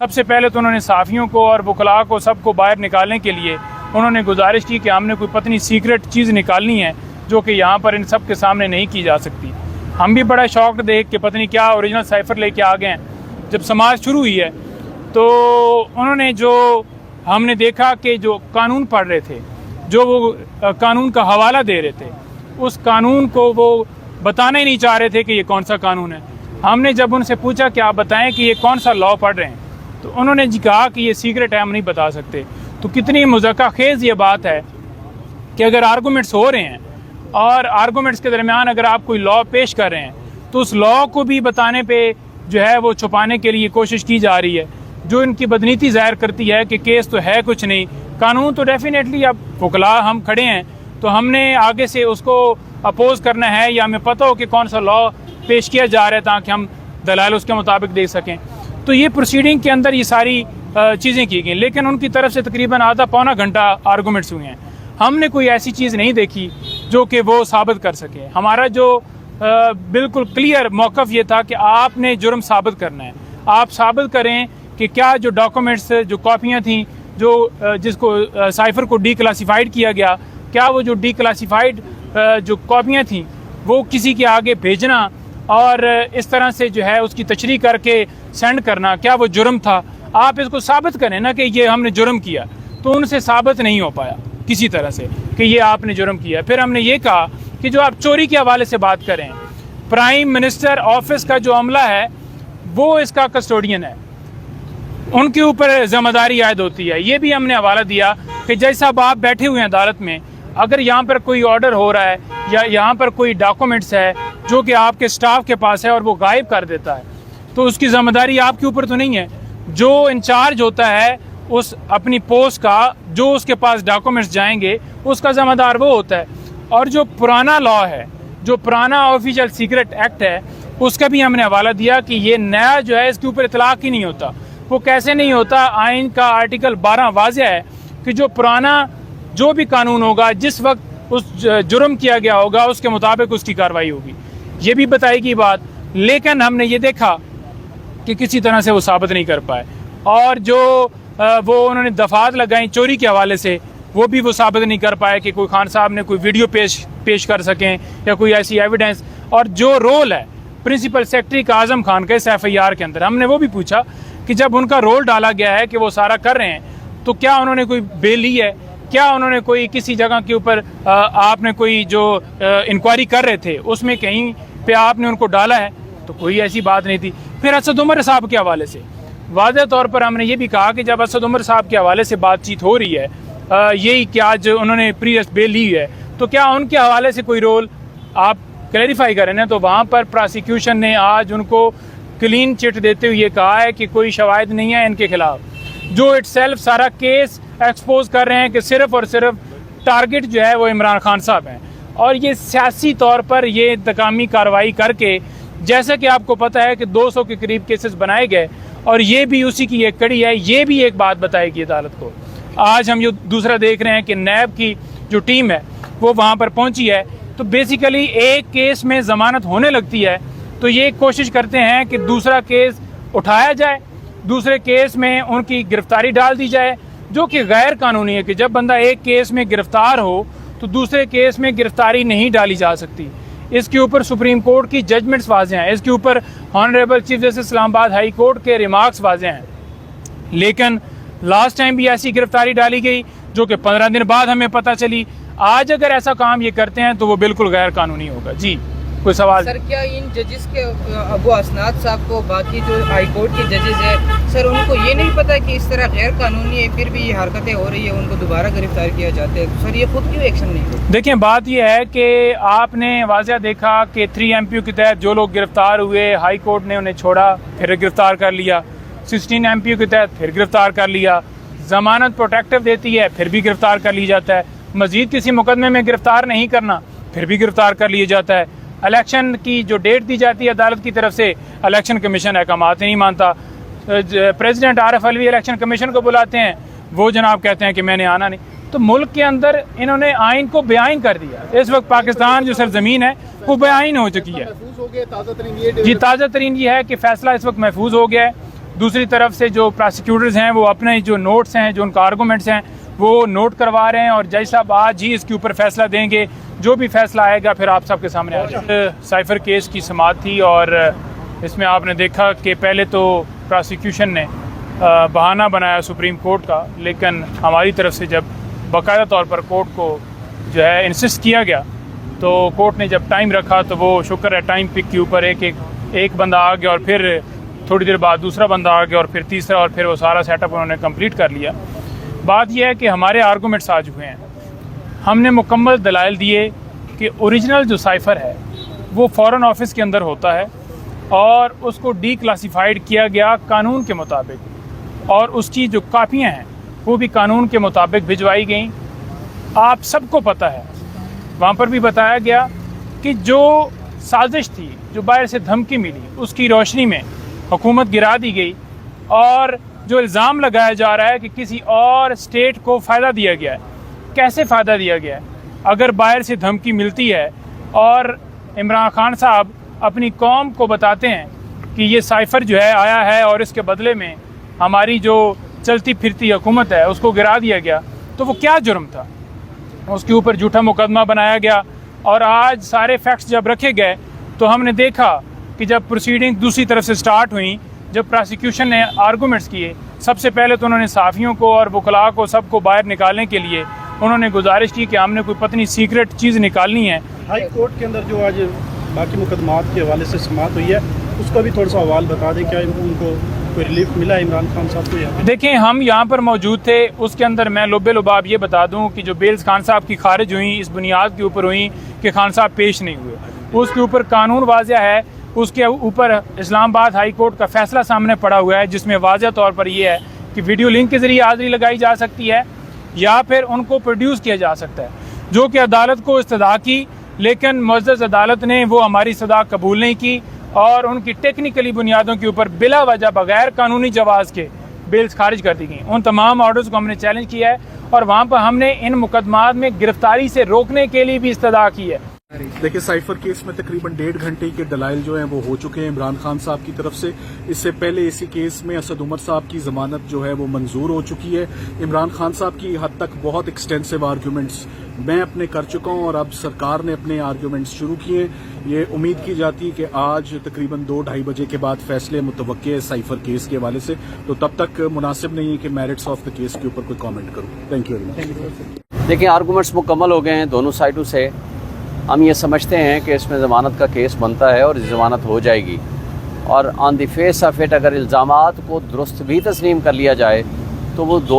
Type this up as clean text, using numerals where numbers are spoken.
سب سے پہلے تو انہوں نے صحافیوں کو اور وکلاء کو سب کو باہر نکالنے کے لیے انہوں نے گزارش کی کہ ہم نے کوئی پتنی سیکرٹ چیز نکالنی ہے جو کہ یہاں پر ان سب کے سامنے نہیں کی جا سکتی. ہم بھی بڑا شوق دیکھ کہ پتہ نہیں کیا اوریجنل سائفر لے کے آ گئے ہیں. جب سماج شروع ہوئی ہے تو انہوں نے جو ہم نے دیکھا کہ جو قانون پڑھ رہے تھے, جو وہ قانون کا حوالہ دے رہے تھے, اس قانون کو وہ بتانا ہی نہیں چاہ رہے تھے کہ یہ کون سا قانون ہے. ہم نے جب ان سے پوچھا کہ آپ بتائیں کہ یہ کون سا لاء پڑھ رہے ہیں, تو انہوں نے کہا کہ یہ سیکرٹ ہے, ہم نہیں بتا سکتے. تو کتنی مضحکہ خیز یہ بات ہے کہ اگر آرگومنٹس ہو رہے ہیں اور آرگومنٹس کے درمیان اگر آپ کوئی لاء پیش کر رہے ہیں تو اس لاء کو بھی بتانے پہ جو ہے وہ چھپانے کے لیے کوشش کی جا رہی ہے, جو ان کی بدنیتی ظاہر کرتی ہے کہ کیس تو ہے کچھ نہیں, قانون تو ڈیفینیٹلی اب وکلاء ہم کھڑے ہیں تو ہم نے آگے سے اس کو اپوز کرنا ہے یا ہمیں پتہ ہو کہ کون سا لاء پیش کیا جا رہا ہے تاکہ ہم دلائل اس کے مطابق دے سکیں. تو یہ پروسیڈنگ کے اندر یہ ساری چیزیں کی گئیں, لیکن ان کی طرف سے تقریباً آدھا پونا گھنٹہ آرگومنٹس ہوئے ہیں. ہم نے کوئی ایسی چیز نہیں دیکھی جو کہ وہ ثابت کر سکے. ہمارا جو بالکل کلیئر موقف یہ تھا کہ آپ نے جرم ثابت کرنا ہے, آپ ثابت کریں کہ کیا جو ڈاکومنٹس جو کاپیاں تھیں جو جس کو سائفر کو ڈی کلاسیفائڈ کیا گیا, کیا وہ جو ڈی کلاسیفائڈ جو کاپیاں تھیں وہ کسی کے آگے بھیجنا اور اس طرح سے جو ہے اس کی تشریح کر کے سینڈ کرنا, کیا وہ جرم تھا. آپ اس کو ثابت کریں نا کہ یہ ہم نے جرم کیا. تو ان سے ثابت نہیں ہو پایا کسی طرح سے کہ یہ آپ نے جرم کیا. پھر ہم نے یہ کہا کہ جو آپ چوری کے حوالے سے بات کریں, پرائم منسٹر آفس کا جو عملہ ہے وہ اس کا کسٹوڈین ہے, ان کے اوپر ذمہ داری عائد ہوتی ہے. یہ بھی ہم نے حوالہ دیا کہ جیسا اب آپ بیٹھے ہوئے ہیں عدالت میں, اگر یہاں پر کوئی آرڈر ہو رہا ہے یا یہاں پر کوئی ڈاکومنٹس ہے جو کہ آپ کے سٹاف کے پاس ہے اور وہ غائب کر دیتا ہے, تو اس کی ذمہ داری آپ کے اوپر تو نہیں ہے. جو انچارج ہوتا ہے اس اپنی پوسٹ کا, جو اس کے پاس ڈاکومنٹس جائیں گے اس کا ذمہ دار وہ ہوتا ہے. اور جو پرانا لاء ہے, جو پرانا آفیشیل سیکرٹ ایکٹ ہے, اس کا بھی ہم نے حوالہ دیا کہ یہ نیا جو ہے اس کے اوپر اطلاق ہی نہیں ہوتا. وہ کیسے نہیں ہوتا؟ آئین کا آرٹیکل 12 واضح ہے کہ جو پرانا جو بھی قانون ہوگا جس وقت اس جرم کیا گیا ہوگا اس کے مطابق اس کی کارروائی ہوگی. یہ بھی بتائی گئی بات, لیکن ہم نے یہ دیکھا کہ کسی طرح سے وہ ثابت نہیں کر پائے. اور جو وہ انہوں نے دفعات لگائیں چوری کے حوالے سے, وہ بھی وہ ثابت نہیں کر پائے کہ کوئی خان صاحب نے کوئی ویڈیو پیش کر سکیں یا کوئی ایسی ایویڈنس. اور جو رول ہے پرنسپل سیکرٹری کا اعظم خان کا اس FIR کے اندر, ہم نے وہ بھی پوچھا کہ جب ان کا رول ڈالا گیا ہے کہ وہ سارا کر رہے ہیں تو کیا انہوں نے کوئی بیل لی ہے, کیا انہوں نے کوئی کسی جگہ کے اوپر آپ نے کوئی جو انکوائری کر رہے تھے اس میں کہیں پہ آپ نے ان کو ڈالا ہے؟ تو کوئی ایسی بات نہیں تھی. پھر اسد عمر صاحب کے حوالے سے واضح طور پر ہم نے یہ بھی کہا کہ جب اسد عمر صاحب کے حوالے سے بات چیت ہو رہی ہے, یہی کہ آج انہوں نے پریس بیل لی ہے, تو کیا ان کے حوالے سے کوئی رول آپ کلیریفائی کریں نا. تو وہاں پر پراسیکیوشن نے آج ان کو کلین چٹ دیتے ہوئے یہ کہا ہے کہ کوئی شواہد نہیں ہے ان کے خلاف, جو اٹ سیلف سارا کیس ایکسپوز کر رہے ہیں کہ صرف اور صرف ٹارگٹ جو ہے وہ عمران خان صاحب ہیں. اور یہ سیاسی طور پر یہ انتقامی کارروائی کر کے, جیسا کہ آپ کو پتہ ہے کہ 200 کے قریب کیسز بنائے گئے, اور یہ بھی اسی کی ایک کڑی ہے. یہ بھی ایک بات بتائے گی عدالت کو. آج ہم یہ دوسرا دیکھ رہے ہیں کہ نیب کی جو ٹیم ہے وہ وہاں پر پہنچی ہے, تو بیسیکلی ایک کیس میں ضمانت ہونے لگتی ہے تو یہ کوشش کرتے ہیں کہ دوسرا کیس اٹھایا جائے, دوسرے کیس میں ان کی گرفتاری ڈال دی جائے, جو کہ غیر قانونی ہے. کہ جب بندہ ایک کیس میں گرفتار ہو تو دوسرے کیس میں گرفتاری نہیں ڈالی جا سکتی. اس کے اوپر سپریم کورٹ کی ججمنٹس واضح ہیں, اس کے اوپر آنریبل چیف جسٹس اسلام آباد ہائی کورٹ کے ریمارکس واضح ہیں. لیکن لاسٹ ٹائم بھی ایسی گرفتاری ڈالی گئی جو کہ 15 دن بعد ہمیں پتہ چلی. آج اگر ایسا کام یہ کرتے ہیں تو وہ بالکل غیر قانونی ہوگا. جی کوئی سوال؟ سر کیا ان ججز کے ابو اسناد صاحب کو باقی جو ہائی کورٹ کے ججز ہیں سر ان کو یہ نہیں پتا کہ اس طرح غیر قانونی ہے پھر بھی یہ حرکتیں ہو رہی ہیں, ان کو دوبارہ گرفتار کیا جاتا ہے, سر یہ خود کیوں ایکشن نہیں کرتے؟ دیکھیں بات یہ ہے کہ آپ نے واضح دیکھا کہ 3 MPO کے تحت جو لوگ گرفتار ہوئے ہائی کورٹ نے انہیں چھوڑا پھر گرفتار کر لیا, 16 MPO کے تحت پھر گرفتار کر لیا, ضمانت پروٹیکٹیو دیتی ہے پھر بھی گرفتار کر لی جاتا ہے, مزید کسی مقدمے میں گرفتار نہیں کرنا پھر بھی گرفتار کر لیا جاتا ہے. الیکشن کی جو ڈیٹ دی جاتی ہے عدالت کی طرف سے, الیکشن کمیشن احکامات نہیں مانتا. President Arif Alvi election commission کو بلاتے ہیں, وہ جناب کہتے ہیں کہ میں نے آنا نہیں. تو ملک کے اندر انہوں نے آئین کو بے آئین کر دیا. اس وقت پاکستان جو سرزمین ہے وہ بے آئین ہو چکی ہے. جی تازہ ترین یہ ہے کہ فیصلہ اس وقت محفوظ ہو گیا ہے. دوسری طرف سے جو پراسیکیوٹرز ہیں وہ اپنے جو نوٹس ہیں، جو ان کا آرگومنٹس ہیں وہ نوٹ کروا رہے ہیں، اور جج صاحب آج ہی اس کے اوپر فیصلہ دیں گے. جو بھی فیصلہ آئے گا پھر آپ سب کے سامنے آ جائے گا. سائفر کیس کی سماعت تھی اور اس میں آپ نے دیکھا کہ پہلے تو پراسیکیوشن نے بہانہ بنایا سپریم کورٹ کا، لیکن ہماری طرف سے جب باقاعدہ طور پر کورٹ کو جو ہے انسسٹ کیا گیا تو کورٹ نے جب ٹائم رکھا تو وہ شکر ہے ٹائم پک کے اوپر ایک بندہ آ گیا، اور پھر تھوڑی دیر بعد دوسرا بندہ آ گیا، اور پھر تیسرا، اور پھر وہ سارا سیٹ اپ انہوں نے کمپلیٹ کر لیا. بات یہ ہے کہ ہمارے آرگومنٹس آج ہوئے ہیں، ہم نے مکمل دلائل دیے کہ اوریجنل جو سائفر ہے وہ فورن آفس کے اندر ہوتا ہے، اور اس کو ڈی کلاسیفائڈ کیا گیا قانون کے مطابق، اور اس کی جو کاپیاں ہیں وہ بھی قانون کے مطابق بھجوائی گئیں. آپ سب کو پتہ ہے، وہاں پر بھی بتایا گیا کہ جو سازش تھی، جو باہر سے دھمکی ملی، اس کی روشنی میں حکومت گرا دی گئی، اور جو الزام لگایا جا رہا ہے کہ کسی اور اسٹیٹ کو فائدہ دیا گیا ہے. کیسے فائدہ دیا گیا ہے؟ اگر باہر سے دھمکی ملتی ہے اور عمران خان صاحب اپنی قوم کو بتاتے ہیں کہ یہ سائفر جو ہے آیا ہے اور اس کے بدلے میں ہماری جو چلتی پھرتی حکومت ہے اس کو گرا دیا گیا، تو وہ کیا جرم تھا؟ اس کے اوپر جھوٹا مقدمہ بنایا گیا. اور آج سارے فیکٹس جب رکھے گئے تو ہم نے دیکھا کہ جب پروسیڈنگ دوسری طرف سے سٹارٹ ہوئیں، جب پراسیکیوشن نے آرگومنٹس کیے، سب سے پہلے تو انہوں نے صحافیوں کو اور وکلاء کو سب کو باہر نکالنے کے لیے انہوں نے گزارش کی کہ ہم نے کوئی پتنی سیکرٹ چیز نکالنی ہے. ہائی کورٹ کے اندر جو آج باقی مقدمات کے حوالے سے سماعت ہوئی ہے اس کا بھی تھوڑا سا حوال بتا دیں، کیا ان کو کوئی ریلیف ملا عمران خان صاحب کو؟ یہاں دیکھیں، ہم یہاں پر موجود تھے، اس کے اندر میں لبے لباب یہ بتا دوں کہ جو بیلز خان صاحب کی خارج ہوئیں اس بنیاد کے اوپر ہوئیں کہ خان صاحب پیش نہیں ہوئے. اس کے اوپر قانون واضح ہے، اس کے اوپر اسلام آباد ہائی کورٹ کا فیصلہ سامنے پڑا ہوا ہے جس میں واضح طور پر یہ ہے کہ ویڈیو لنک کے ذریعے حاضری لگائی جا سکتی ہے یا پھر ان کو پروڈیوس کیا جا سکتا ہے، جو کہ عدالت کو استدعا کی، لیکن معزز عدالت نے وہ ہماری استدعا قبول نہیں کی، اور ان کی ٹیکنیکلی بنیادوں کے اوپر بلا وجہ بغیر قانونی جواز کے بیلز خارج کر دی گئیں. ان تمام آرڈرز کو ہم نے چیلنج کیا ہے، اور وہاں پر ہم نے ان مقدمات میں گرفتاری سے روکنے کے لیے بھی استدعا کی ہے. دیکھیں، سائفر کیس میں تقریباً 1.5 گھنٹے کے دلائل جو ہیں وہ ہو چکے ہیں عمران خان صاحب کی طرف سے. اس سے پہلے اسی کیس میں اسد عمر صاحب کی ضمانت جو ہے وہ منظور ہو چکی ہے. عمران خان صاحب کی حد تک بہت ایکسٹینسو آرگیومنٹس میں اپنے کر چکا ہوں، اور اب سرکار نے اپنے آرگیومنٹس شروع کیے. یہ امید کی جاتی ہے کہ آج تقریباً 2-2:30 بجے کے بعد فیصلے متوقع ہے سائفر کیس کے حوالے سے، تو تب تک مناسب نہیں ہے کہ میرٹس آف دا کیس کے اوپر کوئی کامنٹ کروں. Thank you very much. دیکھیں، آرگومنٹس مکمل ہو گئے ہیں دونوں سائڈوں سے. ہم یہ سمجھتے ہیں کہ اس میں ضمانت کا کیس بنتا ہے اور ضمانت ہو جائے گی، اور آن دی فیس آف اٹ اگر الزامات کو درست بھی تسلیم کر لیا جائے تو وہ 2